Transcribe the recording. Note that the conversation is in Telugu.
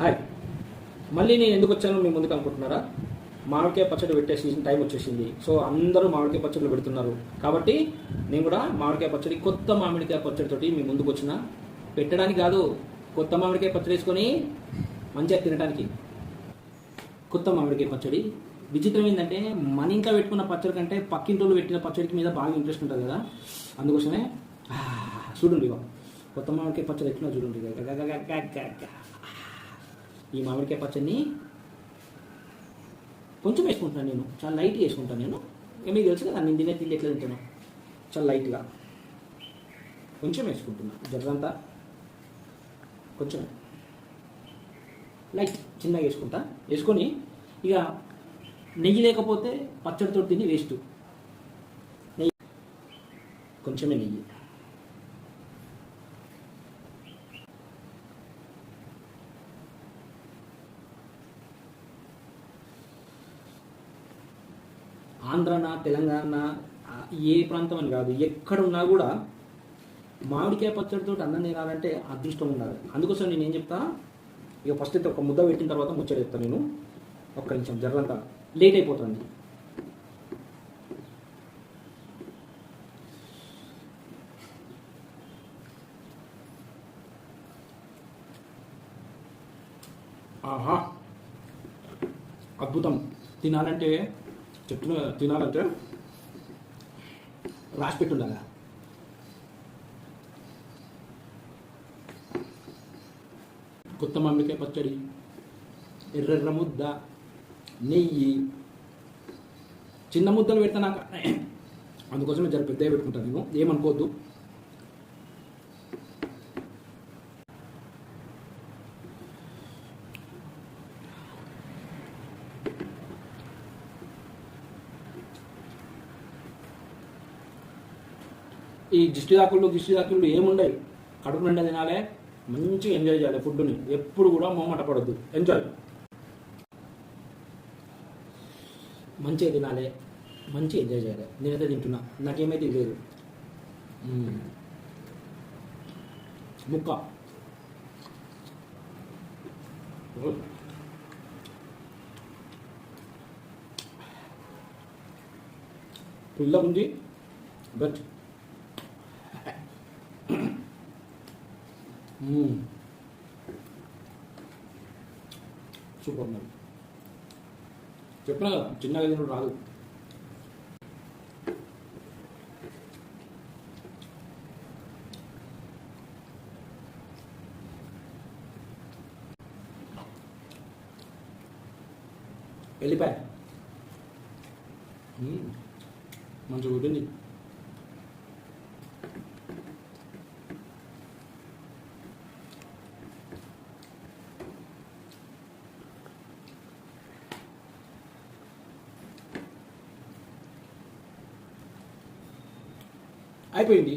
హాయ్, మళ్ళీ నేను ఎందుకు వచ్చానో మీ ముందుకు అనుకుంటున్నారా? మామిడికాయ పచ్చడి పెట్టే సీజన్ టైం వచ్చేసింది. సో అందరూ మామిడికాయ పచ్చడిలు పెడుతున్నారు కాబట్టి నేను కూడా మామిడికాయ పచ్చడి, కొత్త మామిడికాయ పచ్చడితోటి మీ ముందుకు వచ్చిన. పెట్టడానికి కాదు, కొత్త మామిడికాయ పచ్చడి వేసుకొని మంచిగా తినడానికి. కొత్త మామిడికాయ పచ్చడి విచిత్రం ఏంటంటే, మన ఇంట్లో పెట్టుకున్న పచ్చడి కంటే పక్కింటోళ్ళు పెట్టిన పచ్చడికి మీద బాగా ఇంట్రెస్ట్ ఉంటుంది కదా. అందుకోసమే చూడండి, ఇక కొత్త మామిడికాయ పచ్చడి ఎట్లా చూడండి. ఈ మామిడికాయ పచ్చడిని కొంచెం వేసుకుంటాను నేను, చాలా లైట్గా వేసుకుంటాను నేను. మీకు తెలుసు కదా నేను తినే తిండి ఎట్లా తింటాను, చాలా లైట్గా కొంచెం వేసుకుంటున్నా. జర్రంతా కొంచెం లైట్ చిన్నగా వేసుకుంటా. వేసుకొని ఇక నెయ్యి లేకపోతే పచ్చడితో తిని వేస్ట్. నెయ్యి కొంచెమే నెయ్యి. ఆంధ్రనా తెలంగాణ ఏ ప్రాంతం అని కాదు, ఎక్కడ ఉన్నా కూడా మామిడికాయ పచ్చడితో అన్నం తినాలంటే అదృష్టం ఉండాలి. అందుకోసం నేను ఏం చెప్తా, ఇక ఫస్ట్ అయితే ఒక ముద్ద పెట్టిన తర్వాత ముచ్చట చెప్తాను నేను. ఒక్క నిమిషం, జర్రంతా లేట్ అయిపోతుంది. ఆహా, అద్భుతం. తినాలంటే చెప్తున్నా, తినాలంటే రాసి పెట్టుండాలా. కొత్త మామిడికాయ పచ్చడి, ఎర్రెర్ర ముద్ద, నెయ్యి. చిన్న ముద్దలు పెడతా నాకు, అందుకోసమే జర పెద్దగా పెట్టుకుంటాను నేను, ఏమనుకోవద్దు. ఈ దిష్టి దాకుళ్ళు ఏముండవు, కడుపు నిండా తినాలి, మంచిగా ఎంజాయ్ చేయాలి ఫుడ్ని. ఎప్పుడు కూడా మొమ్మట పడద్దు, ఎంజాయ్. మంచిగా తినాలి, మంచిగా ఎంజాయ్ చేయాలి. నేనైతే తింటున్నా, నాకేమైతే లేదు. ముక్క పుల్ల ఉంది, బట్ సూపర్. మరి చెప్పినా కదా, చిన్నగా తినడం రాదు. వెళ్ళిపోయా, మంచిగా ఉంటుంది. అయిపోయింది.